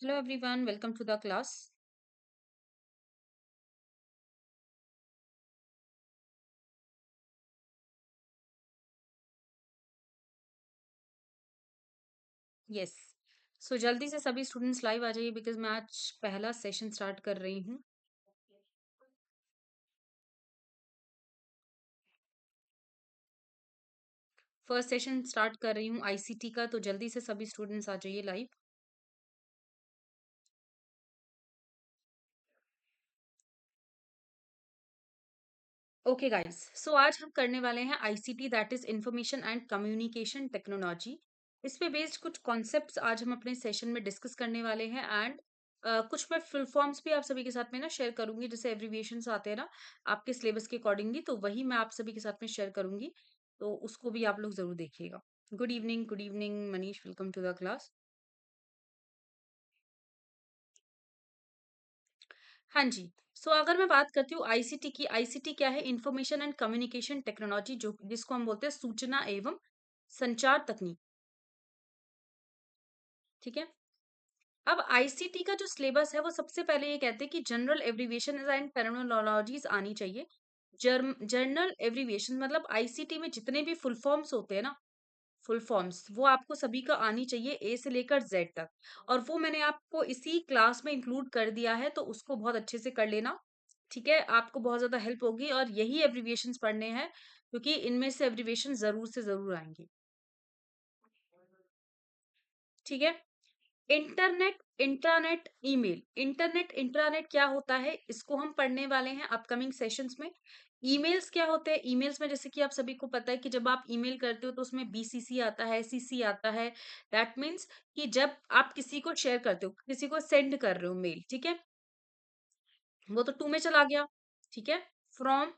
Hello everyone, welcome to the class. Yes. सो जल्दी से सभी स्टूडेंट्स लाइव आ जाइए बिकॉज मैं आज पहला सेशन स्टार्ट कर रही हूँ. फर्स्ट सेशन स्टार्ट कर रही हूँ आईसीटी का, तो जल्दी से सभी स्टूडेंट्स आ जाइए लाइव. ओके गाइस, सो आज हम करने वाले हैं ICT, that is information and communication technology. इस पे बेस्ड कुछ कॉन्सेप्ट्स आज हम अपने सेशन में डिस्कस करने वाले हैं. एंड कुछ मैं फुल फॉर्म्स भी आप सभी के साथ में ना शेयर करूंगी, जैसे एब्रिविएशंस आते हैं ना आपके सिलेबस के अकॉर्डिंगली, तो वही मैं आप सभी के साथ में शेयर करूंगी. तो उसको भी आप लोग जरूर देखिएगा. Good evening Manish, welcome to the class. हाँ जी. सो अगर मैं बात करती हूँ आईसीटी की, आईसीटी क्या है? इंफॉर्मेशन एंड कम्युनिकेशन टेक्नोलॉजी, जो जिसको हम बोलते हैं सूचना एवं संचार तकनीक. ठीक है. अब आईसीटी का जो सिलेबस है वो सबसे पहले ये कहते हैं कि जनरल एब्रिविएशन एंड टर्मिनोलॉजीज आनी चाहिए. जर्नल एब्रिविएशन मतलब आईसीटी में जितने भी फुल फॉर्म्स होते हैं ना, फुल फॉर्म्स वो आपको सभी का आनी चाहिए, ए से लेकर जेड तक. और वो मैंने आपको इसी क्लास में इंक्लूड कर दिया है, तो उसको बहुत अच्छे से कर लेना. ठीक है, आपको बहुत ज्यादा हेल्प होगी और यही एब्रिविएशंस पढ़ने हैं, क्योंकि इनमें से एब्रिविएशन जरूर से जरूर आएंगे. ठीक है. Internet, intranet, email. Internet intranet क्या होता है, इसको हम पढ़ने वाले हैं अपकमिंग सेशंस में. ईमेल्स क्या होते हैं? ईमेल्स में जैसे कि आप सभी को पता है कि जब आप ईमेल करते हो तो उसमें बीसीसी आता है, सीसी आता है. दैट मीन्स कि जब आप किसी को शेयर करते हो, किसी को सेंड कर रहे हो मेल, ठीक है, वो तो टू में चला गया. ठीक है. फ्रॉम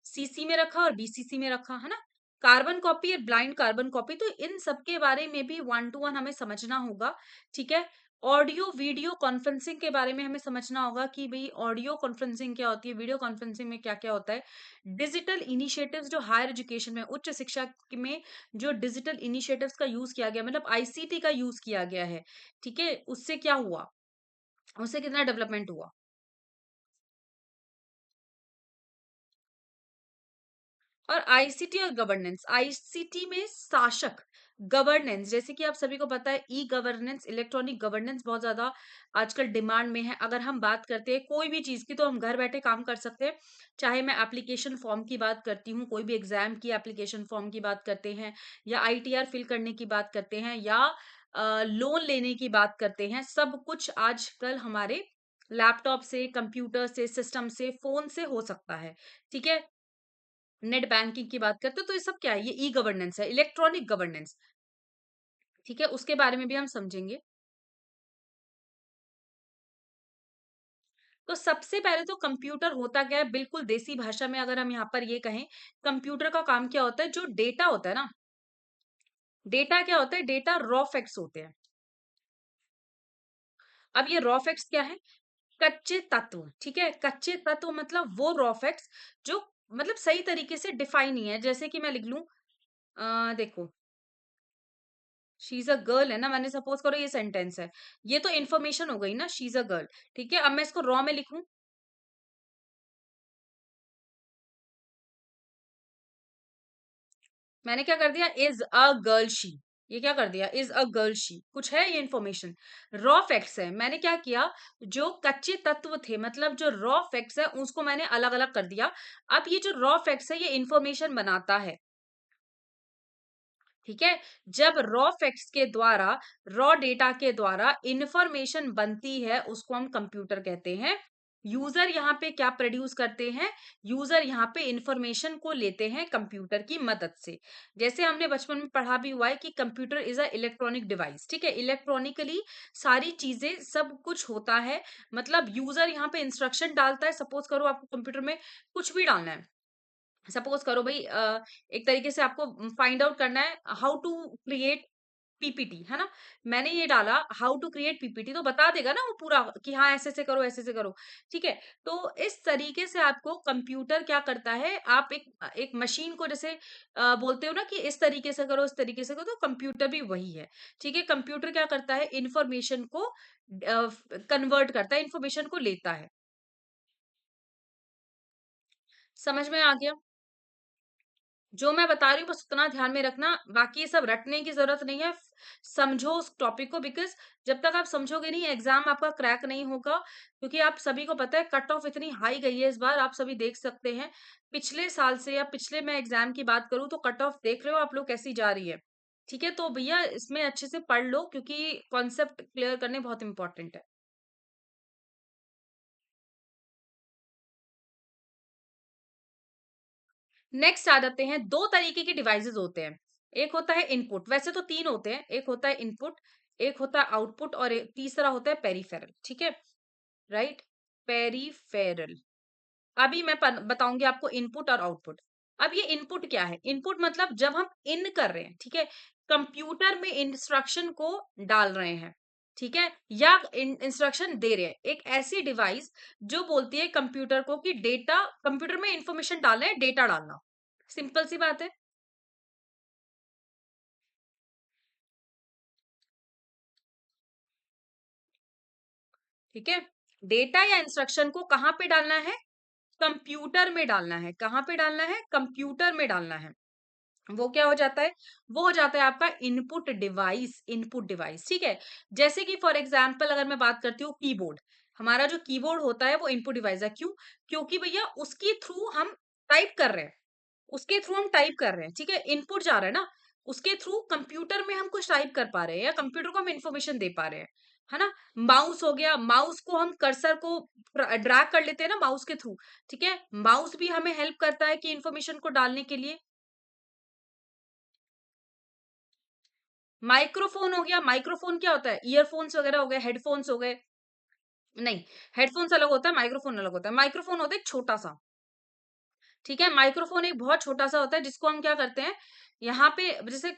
सीसी में रखा और बीसीसी में रखा, है ना. कार्बन कॉपी और ब्लाइंड कार्बन कॉपी, तो इन सब के बारे में भी वन टू वन हमें समझना होगा. ठीक है. ऑडियो वीडियो कॉन्फ्रेंसिंग के बारे में हमें समझना होगा कि भाई ऑडियो कॉन्फ्रेंसिंग क्या होती है, वीडियो कॉन्फ्रेंसिंग में क्या क्या होता है. डिजिटल इनिशिएटिव्स जो हायर एजुकेशन में, उच्च शिक्षा में जो डिजिटल इनिशिएटिव्स का यूज किया गया, मतलब आईसीटी का यूज किया गया है. ठीक है, उससे क्या हुआ, उससे कितना डेवलपमेंट हुआ. और आईसीटी और गवर्नेंस, आईसीटी में शासक, गवर्नेंस, जैसे कि आप सभी को पता है ई गवर्नेंस, इलेक्ट्रॉनिक गवर्नेंस बहुत ज्यादा आजकल डिमांड में है. अगर हम बात करते हैं कोई भी चीज की, तो हम घर बैठे काम कर सकते हैं. चाहे मैं एप्लीकेशन फॉर्म की बात करती हूँ, कोई भी एग्जाम की एप्लीकेशन फॉर्म की बात करते हैं, या आईटीआर फिल करने की बात करते हैं, या लोन लेने की बात करते हैं, सब कुछ आजकल हमारे लैपटॉप से, कंप्यूटर से, सिस्टम से, फोन से हो सकता है. ठीक है. नेट बैंकिंग की बात करते हो, तो ये सब क्या है? ये ई गवर्नेंस है, इलेक्ट्रॉनिक गवर्नेंस. ठीक है, उसके बारे में भी हम समझेंगे. तो सबसे पहले तो कंप्यूटर होता क्या है, बिल्कुल देसी भाषा में अगर हम यहाँ पर ये कहें, कंप्यूटर का काम क्या होता है, जो डेटा होता है ना, डेटा क्या होता है, डेटा रॉ फैक्ट्स होते हैं. अब ये रॉ फैक्ट्स क्या है? कच्चे तत्व. ठीक है, कच्चे तत्व मतलब वो रॉ फैक्ट्स जो मतलब सही तरीके से डिफाइन नहीं है. जैसे कि मैं लिख लूं, देखो, शी इज अ गर्ल है ना, मैंने सपोज करो ये सेंटेंस है, ये तो इन्फॉर्मेशन हो गई ना, शी इज अ गर्ल. ठीक है, अब मैं इसको रॉ में लिखूं, मैंने क्या कर दिया, इज अ गर्ल शी. ये क्या कर दिया, इज अ गर्ल शी, कुछ है ये इन्फॉर्मेशन. रॉ फैक्ट्स है, मैंने क्या किया, जो कच्चे तत्व थे, मतलब जो रॉ फैक्ट्स है उसको मैंने अलग अलग कर दिया. अब ये जो रॉ फैक्ट्स है ये इन्फॉर्मेशन बनाता है. ठीक है. जब रॉ फैक्ट्स के द्वारा, रॉ डेटा के द्वारा इंफॉर्मेशन बनती है, उसको हम कंप्यूटर कहते हैं. यूजर यहाँ पे क्या प्रोड्यूस करते हैं, यूजर यहाँ पे इंफॉर्मेशन को लेते हैं कंप्यूटर की मदद से. जैसे हमने बचपन में पढ़ा भी हुआ है कि computer is a electronic device. ठीक है, इलेक्ट्रॉनिकली सारी चीजें सब कुछ होता है. मतलब यूजर यहाँ पे इंस्ट्रक्शन डालता है. सपोज करो आपको कंप्यूटर में कुछ भी डालना है, सपोज करो भाई, एक तरीके से आपको फाइंड आउट करना है हाउ टू क्रिएट पीपीटी, है ना? मैंने ये डाला हाउ टू क्रिएट पीपीटी, तो बता देगा ना वो पूरा कि हाँ, ऐसे-ऐसे करो, ऐसे-ऐसे करो, ठीक है? तो इस तरीके से आपको कंप्यूटर क्या करता है, आप एक मशीन को जैसे बोलते हो ना कि इस तरीके से करो, इस तरीके से करो, तो कंप्यूटर भी वही है, ठीक है? कंप्यूटर क्या करता है, इन्फॉर्मेशन को कन्वर्ट करता है, इन्फॉर्मेशन को लेता है। समझ में आ गया? जो मैं बता रही हूँ बस उतना ध्यान में रखना, बाकी ये सब रटने की ज़रूरत नहीं है। समझो उस टॉपिक को, बिकॉज़ जब तक आप समझोगे नहीं एग्ज़ाम आपका क्रैक नहीं होगा, क्योंकि आप सभी को पता है कट ऑफ इतनी हाई गई है इस बार, आप सभी देख सकते हैं। पिछले साल से या पिछले मैं एग्ज़ाम की बात करूँ तो कट ऑफ देख रहे हो आप लोग कैसी जा रही है। ठीक है? तो भैया इसमें अच्छे से पढ़ लो, क्योंकि कॉन्सेप्ट क्लियर करने बहुत इम्पोर्टेंट है। नेक्स्ट आ जाते हैं, 2 तरीके के डिवाइसेज़ होते हैं। एक होता है इनपुट, वैसे तो 3 होते हैं, एक होता है इनपुट, एक होता है आउटपुट और तीसरा होता है पेरिफेरल, ठीक है? राइट? पेरिफेरल। अभी मैं बताऊंगी आपको इनपुट और आउटपुट। अब ये इनपुट क्या है? इनपुट मतलब जब हम इन कर रहे हैं, ठीक है? कंप्यूटर में इंस्ट्रक्शन को डाल रहे हैं, ठीक है? या इंस्ट्रक्शन दे रहे हैं, एक ऐसी डिवाइस जो बोलती है कंप्यूटर को कि डेटा, कंप्यूटर में इंफॉर्मेशन डालना है, डेटा डालना। सिंपल सी बात है, ठीक है? डेटा या इंस्ट्रक्शन को कहाँ पे डालना है? कंप्यूटर में डालना है। कहाँ पे डालना है? कंप्यूटर में डालना है। वो क्या हो जाता है? वो हो जाता है आपका इनपुट डिवाइस, ठीक है? जैसे कि फॉर एग्जांपल अगर मैं बात करती हूँ कीबोर्ड, हमारा जो कीबोर्ड होता है वो इनपुट डिवाइस है। क्यों? क्योंकि भैया उसके थ्रू हम टाइप कर रहे हैं। उसके थ्रू हम टाइप कर रहे हैं, ठीक है? इनपुट जा रहा है ना, उसके थ्रू कंप्यूटर में हम कुछ टाइप कर पा रहे हैं या कंप्यूटर को हम इन्फॉर्मेशन दे पा रहे हैं, है ना? माउस हो गया, माउस को हम कर्सर को ड्रैग कर लेते हैं ना माउस के थ्रू, ठीक है? माउस भी हमें हेल्प करता है कि इन्फॉर्मेशन को डालने के लिए। माइक्रोफोन हो गया, माइक्रोफोन क्या होता है? ईयरफोन्स वगैरह हो गए, हेडफोन्स हो गए। नहीं, हेडफोन्स अलग होता है, माइक्रोफोन अलग होता है। माइक्रोफोन होता है एक छोटा-सा, ठीक है? माइक्रोफोन एक बहुत छोटा-सा होता है जिसको हम क्या करते हैं, यहाँ पे जैसे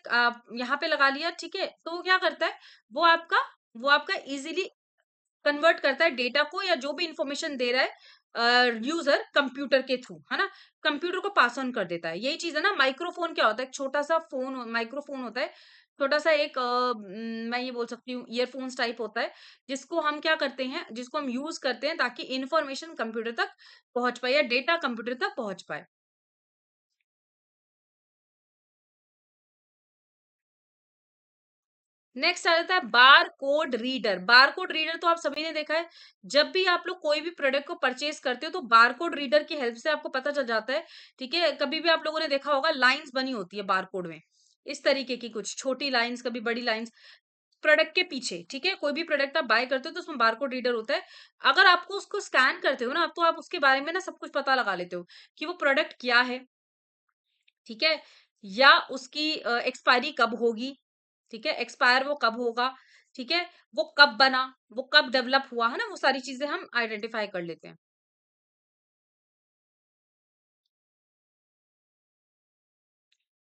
यहाँ पे लगा लिया, ठीक है? तो वो क्या करता है, वो आपका वो आपका इज़िली कन्वर्ट करता है डेटा को या जो भी इन्फॉर्मेशन दे रहा है यूज़र कंप्यूटर के थ्रू, है ना? कंप्यूटर को पास ऑन कर देता है। यही चीज़ है ना, माइक्रोफोन क्या होता है? एक छोटा-सा माइक्रोफोन होता है। छोटा-सा एक मैं ये बोल सकती हूँ ईयरफ़ोन्स टाइप होता है, जिसको हम क्या करते हैं, जिसको हम यूज़ करते हैं ताकि इन्फॉर्मेशन कंप्यूटर तक पहुँच पाए या डेटा कंप्यूटर तक पहुँच पाए। नेक्स्ट आ जाता है bar code reader. Bar code reader तो आप सभी ने देखा है, जब भी आप लोग कोई भी प्रोडक्ट को परचेज करते हो तो बार कोड रीडर की हेल्प से आपको पता चल जाता है, ठीक है? कभी भी आप लोगों ने देखा होगा लाइन्स बनी होती है बार कोड में, इस तरीके की कुछ छोटी लाइन्स, कभी बड़ी लाइन्स प्रोडक्ट के पीछे, ठीक है? कोई भी प्रोडक्ट आप बाय करते हो तो उसमें बार कोड रीडर होता है। अगर आपको उसको स्कैन करते हो ना, तो आप उसके बारे में ना सब कुछ पता लगा लेते हो कि वो प्रोडक्ट क्या है, ठीक है? या उसकी एक्सपायरी कब होगी, ठीक है? एक्सपायर वो कब होगा, ठीक है? वो कब बना, वो कब डेवलप हुआ, है ना? वो सारी चीज़ें हम आइडेंटिफ़ाई कर लेते हैं।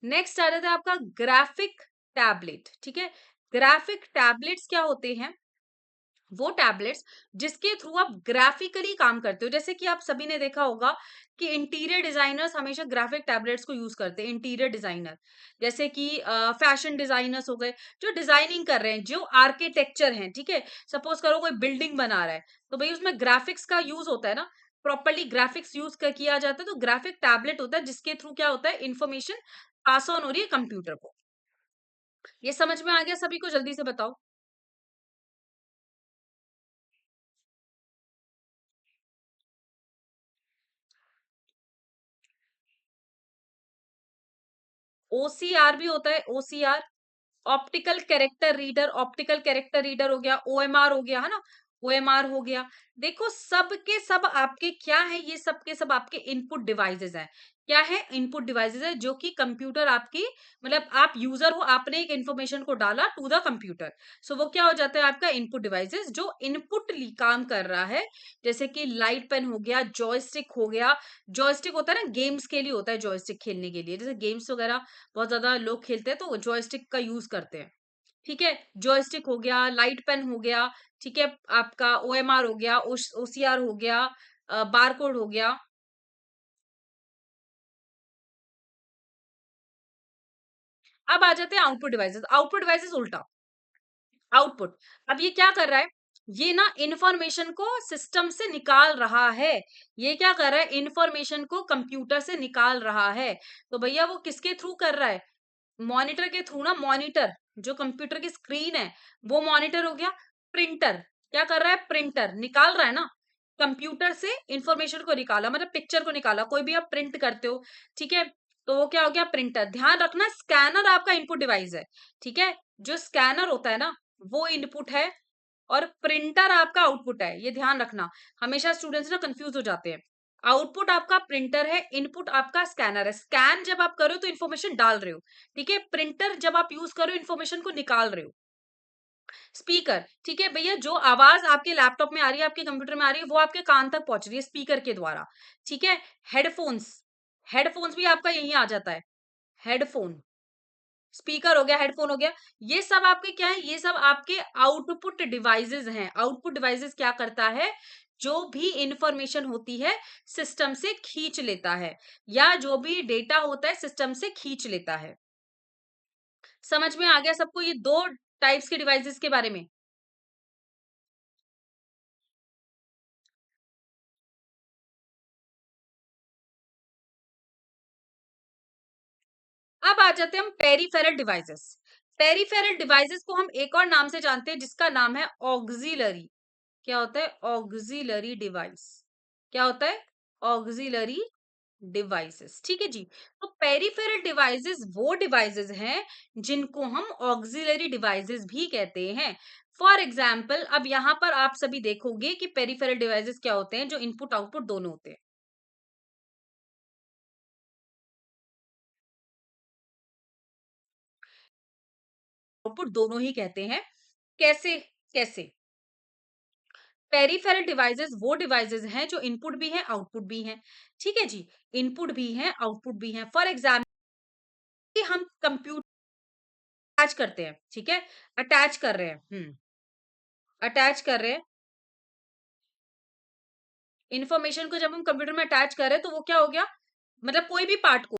नेक्स्ट आ जाता है आपका ग्राफिक टैबलेट, ठीक है? ग्राफिक टैबलेट्स क्या होते हैं? वो टैबलेट्स जिसके थ्रू आप ग्राफिकली काम करते हो, जैसे कि आप सभी ने देखा होगा कि इंटीरियर डिजाइनर्स हमेशा ग्राफिक टैबलेट्स को यूज करते हैं। इंटीरियर डिजाइनर जैसे कि फैशन डिजाइनर्स हो गए, जो डिजाइनिंग कर रहे हैं, जो आर्किटेक्चर हैं, ठीक है? सपोज करो कोई बिल्डिंग बना रहा है, तो भाई उसमें ग्राफिक्स का यूज होता है ना, प्रॉपरली ग्राफिक्स यूज किया जाता है, तो ग्राफिक टैबलेट होता है जिसके थ्रू क्या होता है, इंफॉर्मेशन पास ऑन हो रही है कंप्यूटर को। ये समझ में आ गया सभी को? जल्दी से बताओ। ओसीआर भी होता है, ओसीआर ऑप्टिकल कैरेक्टर रीडर हो गया, ओएमआर हो गया, है ना? ओएमआर हो गया। देखो सब के सब आपके क्या है, ये सब के सब आपके इनपुट डिवाइसेस हैं। क्या है? इनपुट डिवाइसेस है जो कि कंप्यूटर आपकी, मतलब आप यूजर हो, आपने एक इंफॉर्मेशन को डाला टू द कंप्यूटर, सो वो क्या हो जाता है आपका इनपुट डिवाइसेस जो इनपुट काम कर रहा है। जैसे कि लाइट पेन हो गया, जॉयस्टिक हो गया। जॉयस्टिक होता है ना, गेम्स के लिए होता है, जॉयस्टिक खेलने के लिए, जैसे गेम्स वगैरह बहुत ज्यादा लोग खेलते हैं तो जॉयस्टिक का यूज करते हैं, ठीक है? जॉयस्टिक हो गया, लाइट पेन हो गया, ठीक है? आपका ओएमआर हो गया, ओसीआर हो गया, बारकोड हो गया। अब आ जाते हैं आउटपुट डिवाइसेस। आउटपुट डिवाइसेस उल्टा, आउटपुट। अब ये क्या कर रहा है? ये ना इन्फॉर्मेशन को सिस्टम से निकाल रहा है। ये क्या कर रहा है? इन्फॉर्मेशन को कंप्यूटर से निकाल रहा है। तो भैया वो किसके थ्रू कर रहा है? मॉनिटर के थ्रू ना, मॉनिटर जो कंप्यूटर की स्क्रीन है वो मॉनिटर हो गया। प्रिंटर क्या कर रहा है? प्रिंटर निकाल रहा है ना, कंप्यूटर से इंफॉर्मेशन को निकाला, मतलब पिक्चर को निकाला। कोई भी आप प्रिंट करते हो, ठीक है, तो वो क्या हो गया? प्रिंटर। ध्यान रखना, स्कैनर आपका इनपुट डिवाइस है, ठीक है। जो स्कैनर होता है ना, वो इनपुट है और प्रिंटर आपका आउटपुट है। ये ध्यान रखना, हमेशा स्टूडेंट्स ना कंफ्यूज हो जाते हैं। आउटपुट आपका प्रिंटर है, इनपुट आपका स्कैनर है। स्कैन जब आप करो तो इन्फॉर्मेशन डाल रहे हो, ठीक है। प्रिंटर जब आप यूज करो इन्फॉर्मेशन को निकाल रहे हो। स्पीकर, ठीक है भैया, जो आवाज आपके लैपटॉप में आ रही है, आपके कंप्यूटर में आ रही है, वो आपके कान तक पहुंच रही है स्पीकर के द्वारा, ठीक है। हेडफोन्स, हेडफोन्स भी आपका यही आ जाता है। हेडफोन, स्पीकर हो गया, हेडफोन हो गया। ये सब आपके क्या है? ये सब आपके आउटपुट डिवाइसेस हैं। आउटपुट डिवाइसेस क्या करता है? जो भी इंफॉर्मेशन होती है सिस्टम से खींच लेता है, या जो भी डेटा होता है सिस्टम से खींच लेता है। समझ में आ गया सबको ये दो टाइप्स के डिवाइसेस के बारे में? अब आ जाते हैं हम पेरिफेरल डिवाइसेस। पेरिफेरल डिवाइसेस को हम एक और नाम से जानते हैं, जिसका नाम है ऑक्सिलरी। क्या होता है? Auxiliary device. क्या होता है? ऑक्सिलरी डिवाइसेस, ठीक है जी। तो पेरिफेरल डिवाइसेस वो डिवाइसेस हैं जिनको हम ऑक्सिलरी डिवाइसेस भी कहते हैं। फॉर एग्जाम्पल, अब यहां पर आप सभी देखोगे कि पेरिफेरल डिवाइसेस क्या होते हैं, जो इनपुट आउटपुट दोनों होते हैं। आउटपुट दोनों ही कहते हैं। कैसे? कैसे? पेरिफेरल डिवाइसेस वो डिवाइसेस हैं जो इनपुट भी हैं आउटपुट भी हैं, ठीक है जी। इनपुट भी हैं आउटपुट भी हैं। फॉर एग्जाम्पल, हम कंप्यूटर अटैच करते हैं, ठीक है, अटैच कर रहे हैं, अटैच कर रहे हैं इन्फॉर्मेशन को। जब हम कंप्यूटर में अटैच कर रहे हैं तो वो क्या हो गया? मतलब कोई भी पार्ट को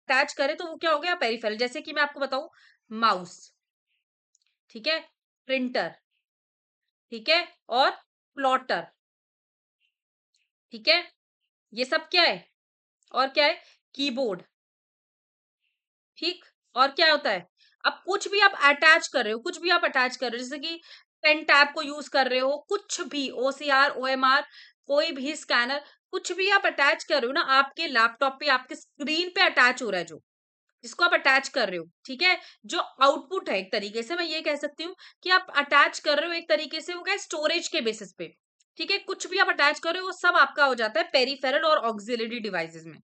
अटैच करें तो वो क्या हो गया? पेरिफेरल। जैसे कि मैं आपको बताऊं, माउस, ठीक है, प्रिंटर, ठीक है, और प्लॉटर, ठीक है, ये सब क्या है? और क्या है? कीबोर्ड, ठीक। और क्या होता है? अब कुछ भी आप अटैच कर रहे हो, कुछ भी आप अटैच कर रहे हो, जैसे कि पेन टैब को यूज कर रहे हो, कुछ भी ओसीआर, ओएमआर, कोई भी स्कैनर, कुछ भी आप अटैच कर रहे हो ना, आपके लैपटॉप पे, आपके स्क्रीन पे अटैच हो रहा है, जो जिसको आप अटैच कर रहे हो, ठीक है। जो आउटपुट है, एक तरीके से मैं ये कह सकती हूँ कि आप अटैच कर रहे हो, एक तरीके से वो क्या है? स्टोरेज के बेसिस पे, ठीक है। कुछ भी आप अटैच कर रहे हो वो सब आपका हो जाता है पेरिफेरल और ऑक्सिलरी डिवाइसेस में।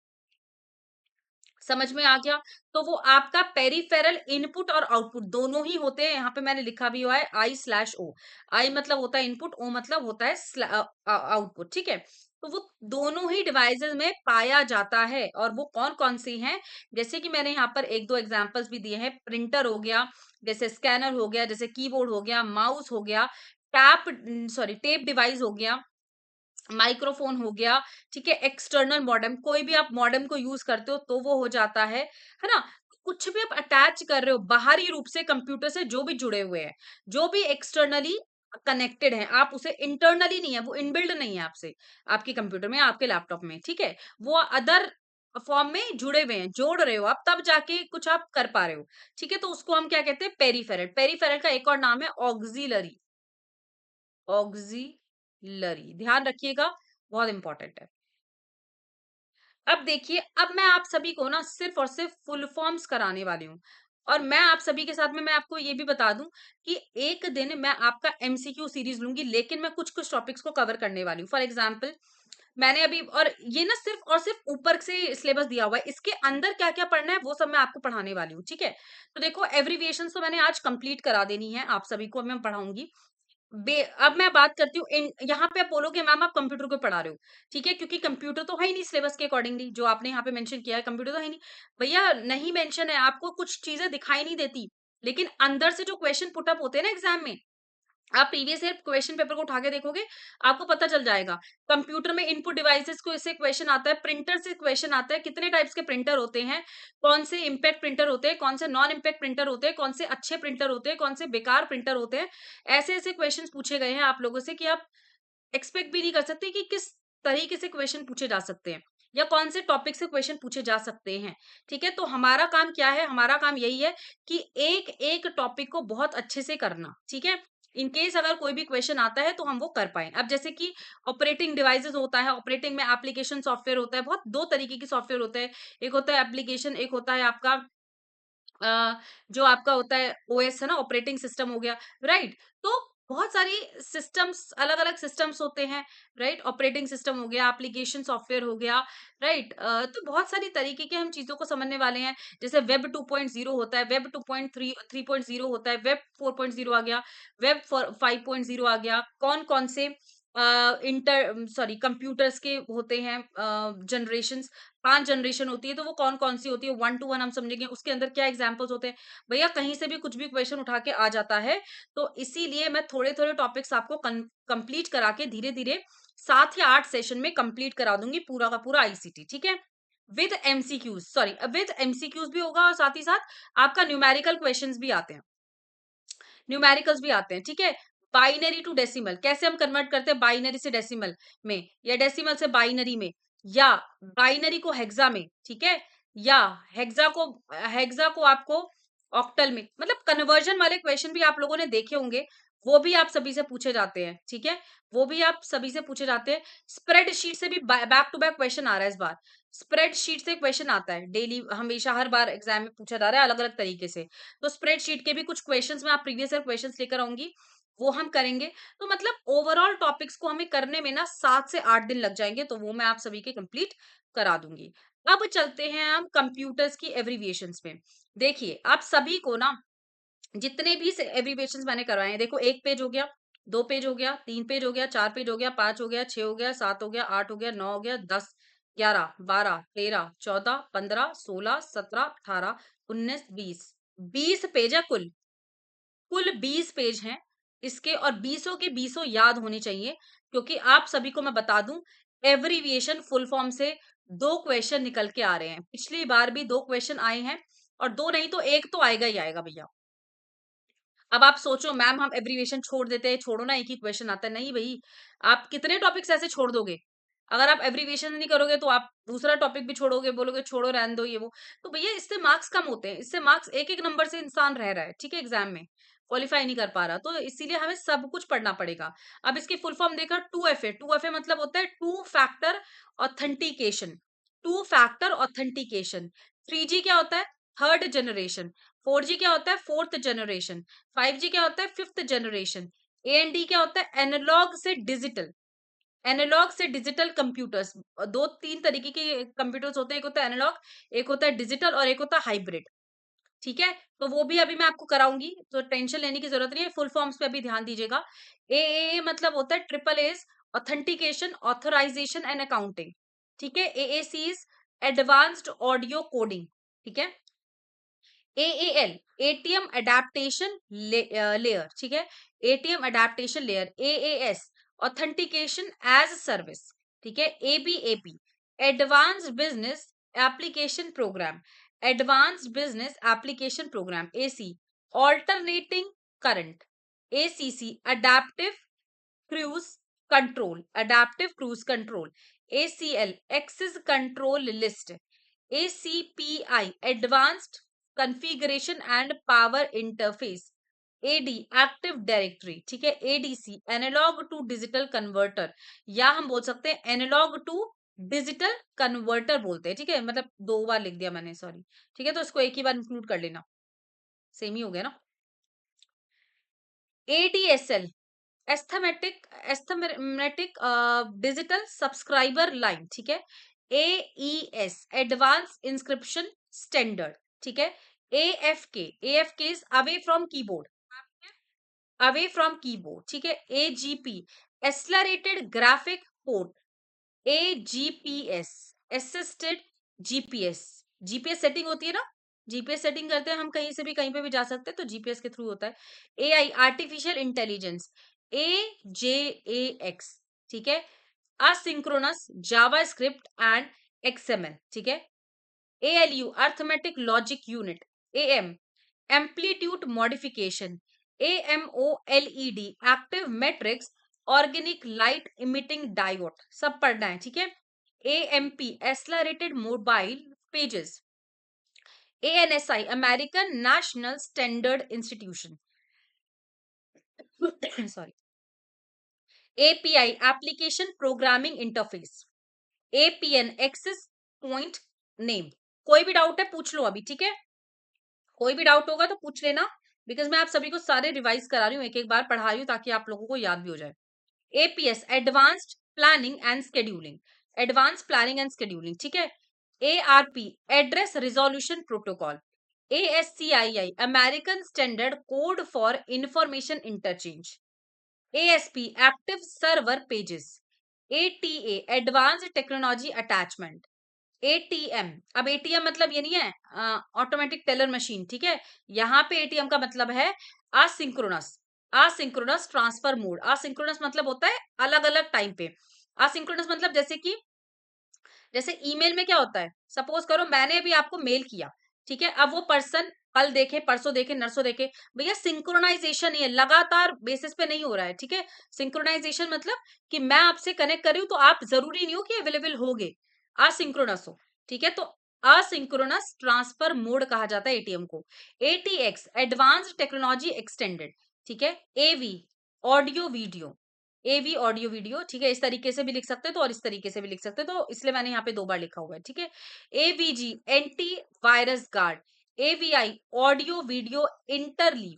समझ में आ गया? तो वो आपका पेरिफेरल इनपुट और आउटपुट दोनों ही होते हैं। यहाँ पे मैंने लिखा भी हुआ है I/O। आई मतलब होता है इनपुट, ओ मतलब होता है आउटपुट, ठीक है। तो वो दोनों ही डिवाइसेस में पाया जाता है। और वो कौन कौन सी हैं? जैसे कि मैंने यहाँ पर एक दो एग्जांपल्स भी दिए हैं। प्रिंटर हो गया, जैसे स्कैनर हो गया, जैसे कीबोर्ड हो गया, माउस हो गया, टेप डिवाइस हो गया, माइक्रोफोन हो गया, ठीक है, एक्सटर्नल मॉडेम, कोई भी आप मॉडेम को यूज करते हो तो वो हो जाता है ना। कुछ भी आप अटैच कर रहे हो बाहरी रूप से कंप्यूटर से, जो भी जुड़े हुए हैं, जो भी एक्सटर्नली कनेक्टेड है, आप उसे इंटरनली नहीं है, वो इनबिल्ड नहीं है आपसे, आपके कंप्यूटर में, आपके लैपटॉप में, ठीक है। वो अदर फॉर्म में जुड़े हुए हैं, जोड़ रहे हो आप, तब जाके कुछ आप कर पा रहे हो, ठीक है। तो उसको हम क्या कहते हैं? पेरीफेरल। पेरीफेरल का एक और नाम है ऑक्सिलरी। ऑक्सिलरी, ध्यान रखिएगा, बहुत इंपॉर्टेंट है। अब देखिए, अब मैं आप सभी को ना सिर्फ और सिर्फ फुल फॉर्म्स कराने वाली हूँ। और मैं आप सभी के साथ में मैं आपको ये भी बता दूं कि एक दिन मैं आपका एमसीक्यू सीरीज लूंगी, लेकिन मैं कुछ कुछ टॉपिक्स को कवर करने वाली हूँ। फॉर एग्जाम्पल, मैंने अभी, और ये ना सिर्फ और सिर्फ ऊपर से सिलेबस दिया हुआ है, इसके अंदर क्या क्या पढ़ना है वो सब मैं आपको पढ़ाने वाली हूँ, ठीक है। तो देखो, एब्रीविएशन तो मैंने आज कंप्लीट करा देनी है, आप सभी को मैं पढ़ाऊंगी। अब मैं बात करती हूँ इन, यहाँ पे आप बोलोगे मैम आप कंप्यूटर को पढ़ा रहे हो, ठीक है, क्योंकि कंप्यूटर तो है ही नहीं सिलेबस के अकॉर्डिंगली, जो आपने यहाँ पे मेंशन किया है कंप्यूटर तो है नहीं। भैया नहीं मेंशन है, आपको कुछ चीजें दिखाई नहीं देती, लेकिन अंदर से जो क्वेश्चन पुट अप होते हैं ना एग्जाम में, आप प्रीवियस ईयर क्वेश्चन पेपर को उठा के देखोगे, आपको पता चल जाएगा। कंप्यूटर में इनपुट डिवाइसेस को इससे क्वेश्चन आता है, प्रिंटर से क्वेश्चन आता है, कितने टाइप्स के प्रिंटर होते हैं, कौन से इम्पैक्ट प्रिंटर होते हैं, कौन से नॉन इम्पैक्ट प्रिंटर होते हैं, कौन से अच्छे प्रिंटर होते हैं, कौन से बेकार प्रिंटर होते हैं। ऐसे ऐसे क्वेश्चन पूछे गए हैं आप लोगों से कि आप एक्सपेक्ट भी नहीं कर सकते कि किस तरीके से क्वेश्चन पूछे जा सकते हैं या कौन से टॉपिक से क्वेश्चन पूछे जा सकते हैं। ठीक है, तो हमारा काम क्या है, हमारा काम यही है कि एक एक टॉपिक को बहुत अच्छे से करना। ठीक है, इन केस अगर कोई भी क्वेश्चन आता है तो हम वो कर पाए। अब जैसे कि ऑपरेटिंग डिवाइसेस होता है, ऑपरेटिंग में एप्लीकेशन सॉफ्टवेयर होता है, बहुत दो तरीके के सॉफ्टवेयर होते हैं। एक होता है एप्लीकेशन, एक होता है आपका जो आपका होता है ओएस है ना, ऑपरेटिंग सिस्टम हो गया, राइट? तो बहुत सारी सिस्टम्स, अलग-अलग सिस्टम्स होते हैं, राइट? ऑपरेटिंग सिस्टम हो गया, एप्लीकेशन सॉफ्टवेयर हो गया, राइट? तो बहुत सारी तरीके के हम चीज़ों को समझने वाले हैं। जैसे वेब 2.0 होता है, वेब 2.3 3.0 होता है, वेब 4.0 आ गया, वेब फ़ॉर 5.0 आ गया। कौन-कौन से सॉरी कंप्यूटर्स के होते हैं जनरेशंस, 5 जनरेशन होती है, तो वो कौन-कौन सी होती है, 1 टू 1 हम समझेंगे, उसके अंदर क्या एग्ज़ाम्पल्स होते हैं। भैया कहीं से भी कुछ भी क्वेश्चन उठा के आ जाता है, तो इसीलिए मैं थोड़े-थोड़े टॉपिक्स आपको कंप्लीट करा के धीरे-धीरे 7 या 8 सेशन में कंप्लीट करा दूँगी पूरा का पूरा आईसीटी, ठीक है? With MCQs, sorry with MCQs भी होगा और साथ ही साथ आपका न्यूमेरिकल क्वेश्चंस भी आते हैं। न्यूमेरिकल्स भी आते हैं, ठीक है? बाइनरी टू डेसिमल कैसे हम कन्वर्ट करते हैं बाइनरी से डेसिमल में, या डेसिमल से बाइनरी में, या बाइनरी को हेक्सा में, ठीक है? या हेक्सा को आपको ऑक्टल में, मतलब कन्वर्जन वाले क्वेश्चन भी आप लोगों ने देखे होंगे, वो भी आप सभी से पूछे जाते हैं, ठीक है? वो भी आप सभी से पूछे जाते हैं। स्प्रेडशीट से भी बैक टू बैक क्वेश्चन आ रहा है इस बार। स्प्रेडशीट से क्वेश्चन आता है डेली, हमेशा हर बार एग्जाम में पूछा जा रहा है अलग-अलग तरीके से। तो स्प्रेडशीट के भी कुछ क्वेश्चंस मैं आप प्रीवियस ईयर क्वेश्चंस लेकर आऊंगी, वो हम करेंगे। तो मतलब ओवरऑल टॉपिक्स को हमें करने में ना 7 से 8 दिन लग जाएंगे, तो वो मैं आप सभी के कंप्लीट करा दूंगी। अब चलते हैं हम कंप्यूटर्स की एब्रीविएशंस में। देखिए आप सभी को ना जितने भी एब्रीविएशंस मैंने करवाए हैं, देखो 1 पेज हो गया, 2 पेज हो गया, 3 पेज हो गया, 4 पेज हो गया, 5 हो गया, 6 हो गया, 7 हो गया, 8 हो गया, 9 हो गया, 10, 11, 12, 13, 14, 15, 16, 17, 18, 19, 20, 20 पेज है कुल। कुल 20 पेज हैं इसके, और बीसों के बीसों याद होने चाहिए, क्योंकि आप सभी को मैं बता दूं, एब्रीविएशन फुल फॉर्म से 2 क्वेश्चन निकल के आ रहे हैं। पिछली बार भी 2 क्वेश्चन आए हैं, और 2 नहीं तो 1 तो आएगा ही आएगा भैया। अब आप सोचो मैम हम एब्रीविएशन छोड़ देते हैं, छोड़ो ना एक ही क्वेश्चन आता है। नहीं भई, आप कितने टॉपिक्स ऐसे छोड़ दोगे? अगर आप एब्रीविएशन नहीं करोगे तो आप दूसरा टॉपिक भी छोड़ोगे, बोलोगे छोड़ो रहने दो ये वो। तो भैया इससे मार्क्स कम होते हैं, इससे मार्क्स एक-एक नंबर से इंसान रह रहा है, ठीक है, एग्ज़ाम में, क्वालीफाई नहीं कर पा रहा। तो इसीलिए हमें सब कुछ पढ़ना पड़ेगा। अब इसकी फुल फॉर्म देखा 2FA, 2FA मतलब होता है two factor authentication, two factor authentication. 3G क्या होता है? Third generation. 4G क्या होता है? Fourth generation. 5G क्या होता है? Fifth generation. AND क्या होता है? एनालॉग से डिजिटल। एनालॉग से डिजिटल कंप्यूटर्स, दो तीन तरीके के कंप्यूटर्स होते हैं, एक होता है एनालॉग, एक होता है डिजिटल, और एक होता है हाइब्रिड। ठीक है, तो वो भी अभी मैं आपको कराऊंगी, तो टेंशन लेने की जरूरत नहीं है। फुल फॉर्म्स पे अभी ध्यान दीजिएगा। ए मतलब होता है triple A, authentication, authorization and accounting. ठीक है, AAC is advanced audio coding. ठीक है, AAL एटीएम अडेप्टेशन लेयर। ठीक है, ATM adaptation layer. AAS authentication as service. ठीक है, ABAP advanced business application program, advanced business application program. AC alternating current. ACC adaptive cruise control, adaptive cruise control. ACL access control list. ACPI advanced configuration and power interface. AD active directory. ठीक है, ADC analogue to digital converter, या हम बोल सकते हैं analogue to digital converter बोलते हैं। ठीक है, मतलब 2 बार लिख दिया मैंने, सॉरी। ठीक है, तो इसको एक ही बार इंक्लूड कर लेना, सेम ही हो गया ना। ADSL asthmatic digital subscriber line. ठीक है, AES एडवांस इंस्क्रिप्शन स्टैंडर्ड। ठीक है, AFK is away from keyboard, away from keyboard. ठीक है, AGP accelerated graphic port. AGPS assisted GPS, GPS setting होती है ना, जीपीएस सेटिंग करते हैं हम, कहीं से भी कहीं पे भी जा सकते हैं, तो जीपीएस के थ्रू होता है। एआई, आर्टिफिशियल इंटेलिजेंस, AJAX, ठीक है। असिंक्रोनस जावास्क्रिप्ट एंड XML, ठीक है। ALU, arithmetic logic unit. AM, amplitude modification. AMOLED, active matrix organic light emitting diode, सब पढ़ना है, ठीक है। AMP, accelerated mobile pages. ANSI, American national standard institution, sorry. API, application programming interface. APN, access point name. कोई भी doubt है पूछ लो अभी, ठीक है। कोई भी डाउट होगा तो पूछ लेना, बिकॉज मैं आप सभी को सारे रिवाइज करा रही हूँ, एक एक बार पढ़ा रही हूँ, ताकि आप लोगों को याद भी हो जाए। APS, advanced planning and scheduling, advance planning and scheduling, ठीक है। ARP, address resolution protocol. ASCII, American standard code for information interchange. ASP, active server pages. ATA, advanced technology attachment. ATM, अब ATM मतलब ये नहीं है ऑटोमेटिक टेलर मशीन, ठीक है। यहाँ पे ATM का मतलब है asynchronous, asynchronous transfer mode. Asynchronous मतलब होता है अलग अलग टाइम पे। असिंक्रोनस मतलब जैसे ईमेल में क्या होता है, सपोज करो मैंने अभी आपको मेल किया, ठीक है। अब वो पर्सन कल देखे, परसों देखे, नरसों देखे, भैया सिंक्रोनाइजेशन ये लगातार बेसिस पे नहीं हो रहा है, ठीक है। सिंक्रोनाइजेशन मतलब कि मैं आपसे कनेक्ट कर रही हूँ तो आप जरूरी नहीं हो कि अवेलेबल होगे, असिंक्रोनस हो, ठीक है। तो असिंक्रोनस ट्रांसफर मोड कहा जाता है एटीएम को। ATX, एडवांस्ड टेक्नोलॉजी एक्सटेंडेड, ठीक है। AV, audio video. AV, audio video, ठीक है। इस तरीके से भी लिख सकते हैं तो, और इस तरीके से भी लिख सकते हैं तो, इसलिए मैंने यहाँ पे 2 बार लिखा हुआ है, ठीक है। AVG, anti virus guard. AVI, audio video interleave.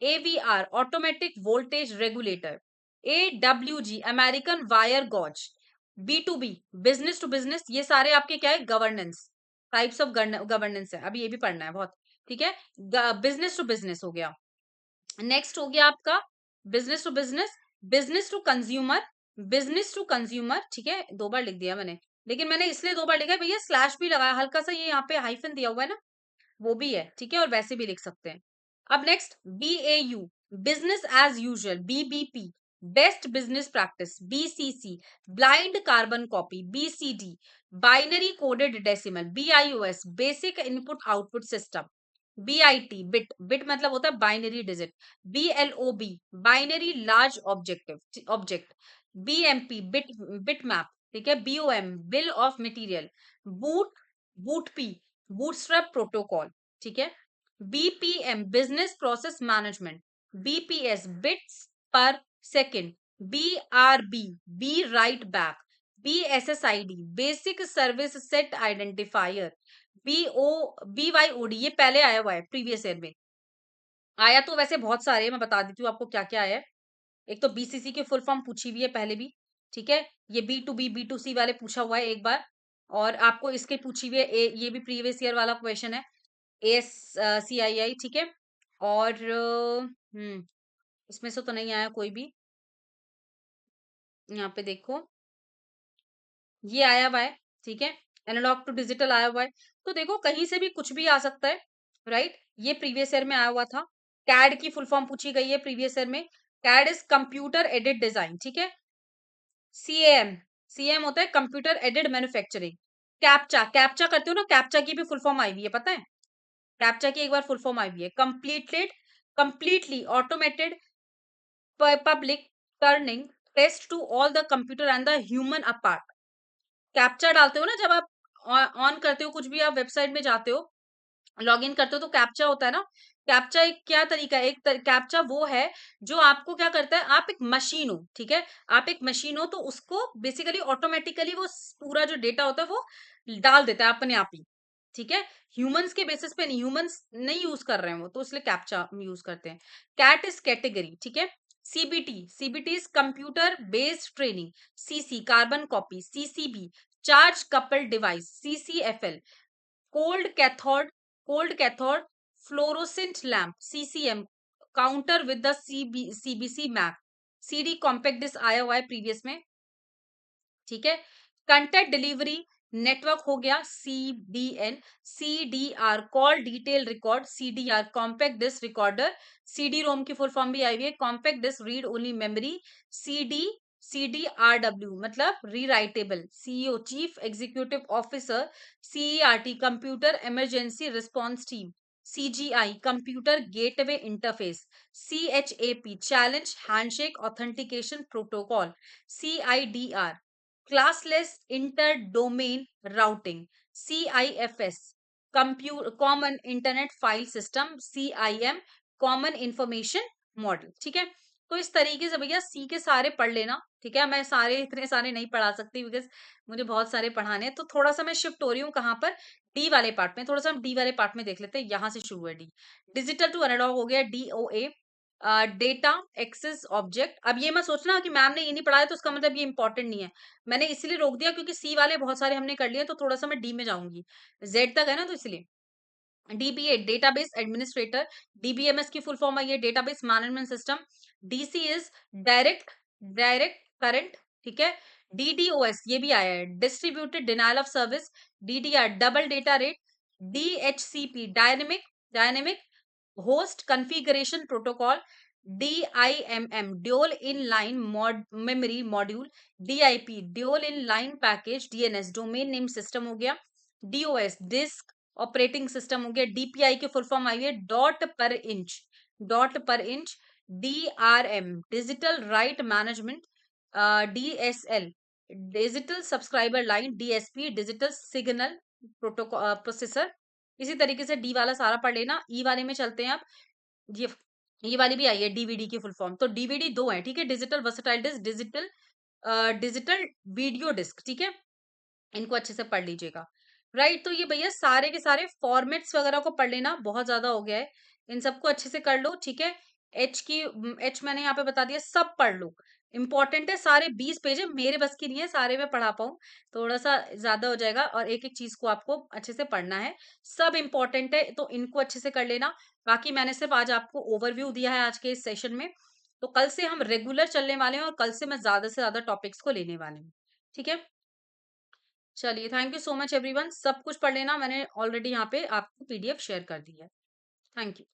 AVR, automatic voltage regulator. AWG, American wire gauge. B2B, business to business, ये सारे आपके क्या है, गवर्नेंस, टाइप्स ऑफ गवर्नेंस है, अभी ये भी पढ़ना है बहुत, ठीक है। बिजनेस टू बिजनेस हो गया। नेक्स्ट हो गया आपका business to business, business to consumer, business to consumer, ठीक है। 2 बार लिख दिया मैंने, लेकिन मैंने इसलिए 2 बार लिखा है भैया, स्लैश भी लगाया हल्का सा, ये यहाँ पे हाइफन दिया हुआ है ना, वो भी है, ठीक है। और वैसे भी लिख सकते हैं। अब next BAU, business as usual. BBP, best business practice. BCC, blind carbon copy. BCD, binary coded decimal. BIOS, basic input output system. BIT, bit, bit मतलब होता है binary digit. BLOB, binary large object. BMP, bit, bit map, ठीक है। BOM, bill of material. Boot, BOOTP, bootstrap protocol, ठीक है। BPM, business process management. BPS, bits per second. BRB, be right back. BSSID, basic service set identifier. BYOD, ये पहले आया हुआ है previous year में, आया तो वैसे बहुत सारे हैं, मैं बता देती हूँ आपको क्या क्या आया है। एक तो BCC की फुल फॉर्म पूछी हुई है पहले भी, ठीक है। ये B2B B2C वाले पूछा हुआ है एक बार, और आपको इसके पूछी हुई है, ये भी प्रीवियस ईयर वाला क्वेश्चन है। ASCII, ठीक है। और इसमें से तो नहीं आया कोई भी, यहाँ पे देखो ये आया हुआ है, ठीक है। एनालॉग टू डिजिटल आया हुआ है, तो देखो कहीं से भी कुछ भी आ सकता है, राइट। ये प्रीवियस ईयर में आया हुआ था। कैड की फुल फॉर्म पूछी गई है प्रीवियस ईयर में। CAD is computer aided design, ठीक है। CAM, CAM होता है computer aided manufacturing. Captcha, captcha करते हो ना, कैप्चा की भी फुल फॉर्म आई हुई है, पता है। कैप्चा की एक बार फुल फॉर्म आई हुई है, completely automated public turning test to all the computer and the human apart. Captcha डालते हो ना जब आप ऑन करते हो, कुछ भी आप वेबसाइट में जाते हो, लॉग इन करते हो, तो कैप्चा होता है ना। कैप्चा एक क्या तरीका है, कैप्चा वो है जो आपको क्या करता है, आप एक मशीन हो, ठीक है। आप एक मशीन हो तो उसको बेसिकली ऑटोमेटिकली वो पूरा जो डेटा होता है वो डाल देता है अपने आप ही, ठीक है। ह्यूमंस के बेसिस पे नहीं, ह्यूमंस नहीं यूज कर रहे हैं वो, तो इसलिए कैप्चा यूज करते हैं। कैट इज कैटेगरी, ठीक है। CBT is computer based training. CC, carbon copy. CCB, charge couple device. CCFL, cold cathode, fluorescent lamp. CCM, counter with the CBC map. CD, compact disc आया हुआ है previous में, ठीक है। कंटेंट डिलीवरी, नेटवर्क हो गया CDN, CDR call detail record, CDR compact disc recorder, CD ROM की full form भी आई हुई है, compact disc read only memory, CD CDRW मतलब rewritable, CEO chief executive officer, CERT computer emergency response team, CGI computer gateway interface, CHAP challenge handshake authentication protocol, CIDR classless inter domain routing, CIFS common internet file system, CIM common information model. ठीक है, तो इस तरीके से भैया सी के सारे पढ़ लेना। ठीक है, मैं सारे इतने सारे नहीं पढ़ा सकती बिकॉज मुझे बहुत सारे पढ़ाने हैं, तो थोड़ा सा मैं शिफ्ट हो रही हूँ कहाँ पर, डी वाले पार्ट में। थोड़ा सा हम डी वाले पार्ट में देख लेते हैं, यहाँ से शुरू है डी। डिजिटल टू एनालॉग हो गया DOA, डेटा एक्सेस ऑब्जेक्ट। अब ये मत सोचना कि मैम ने ये नहीं पढ़ाया तो उसका मतलब ये इंपॉर्टेंट नहीं है, मैंने इसीलिए रोक दिया क्योंकि सी वाले बहुत सारे हमने कर लिए, तो थोड़ा सा मैं डी में जाऊंगी, जेड तक है ना, तो इसलिए। DBA डेटाबेस एडमिनिस्ट्रेटर, DBMS की फुल फॉर्म आई है database management system, DC is direct direct current. ठीक है, DDoS ये भी आया है, distributed denial of service, DDR double data rate, DHCP dynamic dynamic host configuration protocol, DIMM dual in line memory module, DIP dual in line package, DNS domain name system हो गया, DOS disk operating system हो गया, DPI की full form I है dot पर inch, DRM digital right management, DSL digital subscriber line, DSP digital signal protocol processor. इसी तरीके से डी वाला सारा पढ़ लेना। ई वाले में चलते हैं आप। ये ये वाली भी आई है डीवीडी की फुल फॉर्म, तो डीवीडी दो है। ठीक है, digital versatile disc, digital video disc. ठीक है, इनको अच्छे से पढ़ लीजिएगा। राइट, तो ये भैया सारे के सारे फॉर्मेट्स वगैरह को पढ़ लेना, बहुत ज्यादा हो गया है, इन सबको अच्छे से कर लो। ठीक है, एच मैंने यहाँ पे बता दिया, सब पढ़ लो, इंपॉर्टेंट है, सारे 20 पेज है, मेरे बस की नहीं है सारे में पढ़ा पाऊँ, थोड़ा सा ज्यादा हो जाएगा, और एक एक चीज को आपको अच्छे से पढ़ना है, सब इंपॉर्टेंट है, तो इनको अच्छे से कर लेना। बाकी मैंने सिर्फ आज आपको ओवरव्यू दिया है आज के इस सेशन में, तो कल से हम रेगुलर चलने वाले हैं, और कल से मैं ज्यादा से ज्यादा टॉपिक्स को लेने वाले हूँ। ठीक है, चलिए, thank you so much everyone, सब कुछ पढ़ लेना, मैंने ऑलरेडी यहाँ पे आपको PDF शेयर कर दी है। Thank you.